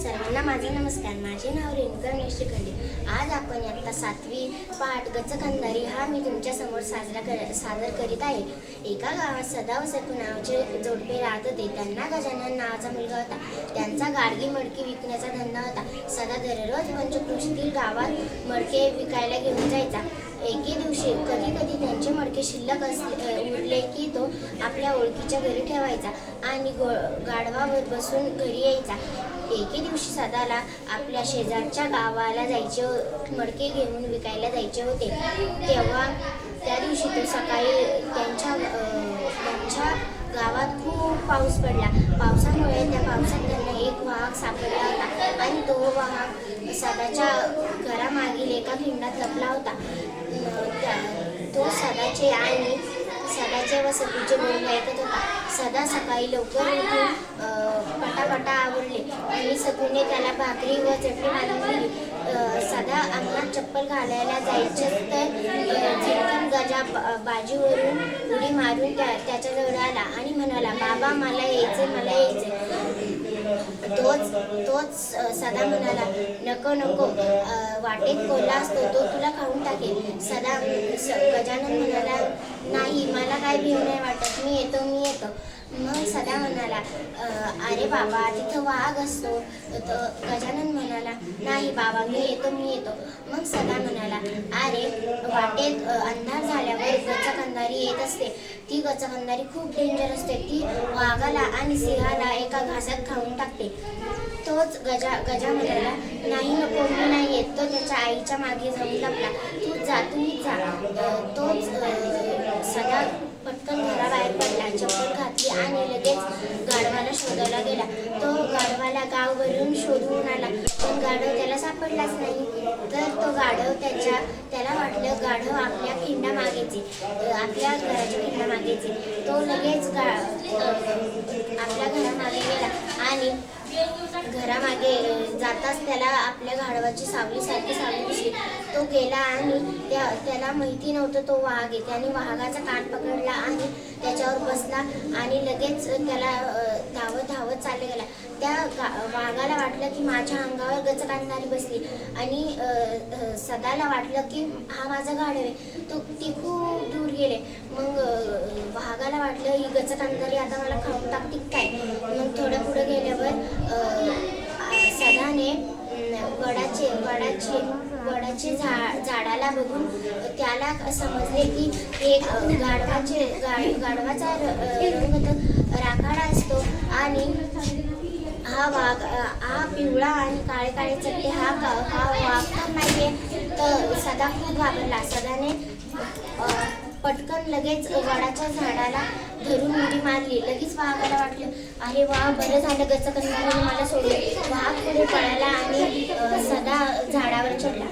सर्वांना माझा नमस्कार. माझे नाव रेणुका निश्चिखंडे. आज आपण इयत्ता 7वी पाठ गचकंदारी हा मी तुमच्या समोर सादर करीत आहे. एका गावात सदा व सखू नावाचे जोडपे राहत होते. त्यांना गजानन नावाचा मुलगा होता. त्यांचा गाडगी मडकी विकण्याचा धंदा होता. सदा दररोज पंचक्रोशीतील गावात मडके विकायला घेऊन जायचा. एके दिवशी कधी कधी त्यांचे मडके शिल्लक उरले की तो आपल्या ओळखीच्या घरी ठेवायचा आणि गाढवावर बसून घरी यायचा. एके दिवशी सदाला आपल्या शेजारच्या गावाला जायचे, मडके घेऊन विकायला जायचे होते. त्या दिवशी तो सकाळी त्यांच्या गावात खूप पाऊस पडला. पावसामुळे त्या पावसात त्यांना एक वाघ सापडला होता आणि तो वाघ सदाच्या घरामागील एका खिंडात लपला होता. तो सदाचे व सखूचे बोलणे ऐकत होता. सदा सकाळी लवकर उठून पटापटा आवरले आणि सखूने त्याला भाकरी व चटणी बांधून दिली. सदा अंगणात चप्पल घालायला जायचे तर झिरकून गजा बाजीवरून उडी मारून त्याच्याजवळ आला आणि म्हणाला, बाबा मला यायचे. तोच सदा म्हणाला, नको वाटेत कोल्हा असतो, तो तुला खाऊन टाकेल. गजानन म्हणाला, नाही मला काय भीव नाही वाटत, मी येतो. मग सदा म्हणाला, अरे बाबा तिथं वाघ असतो. गजानन म्हणाला, नाही बाबा मी येतो. मग सदा म्हणाला, अरे वाटेत अंधार झाल्यावर गचकंदारी येत असते. ती गचकंदारी खूप डेंजर असते. ती वाघाला आणि सिंहाला एका घासात खाऊन टाकते. तोच गजा म्हणाला, नको मी नाही येत. तो त्याच्या आईच्या मागे जाऊन लपला. तुम्ही जा. तोच सदा पटकन घराबाहेर पडला, चप्पल घातली आणि लगेच गाढवाला शोधायला गेला. तो गाढवाला गावभरून शोधून आला, पण गाढव त्याला सापडलाच नाही. तर तो गाढव त्याला वाटलं गाढव आपल्या घराच्या खिंडामागेचे. तो लगेच आपल्या घरामागे गेला आणि घरामागे जाताच त्याला आपल्या गाढवाची सावली दिसली. तो गेला आणि त्याला माहिती नव्हतं तो वाघ आहे. त्याने वाघाचा कान पकडला आणि त्याच्यावर बसला आणि लगेच त्याला धावत चालला गेला. त्या वाघाला वाटलं की माझ्या अंगावर गचकंदारी बसली आणि सदाला वाटलं की हा माझा गाढव आहे. ती खूप दूर गेले. मग वाघाला वाटलं ही गचकंदारी आता मला खाऊन टाकते काय. मग थोडं पुढे गेल्यावर सदाने वडाचे झाडाला बघून त्याला समजले की एक गाढवाचा रंग राखाडा असतो आणि हा पिवळा आणि काळे चट्टे हा वाघ तर नाहीये. तर सदा खूप घाबरला. सदाने पटकन लगेच वडाच्या झाडाला धरून उडी मारली. लगेच वाघाला वाटलं, अरे वा बरं झालं गचकंदारीने मला सोडलं. वाघ पुढे पळाला आणि सदा झाडावर चढला.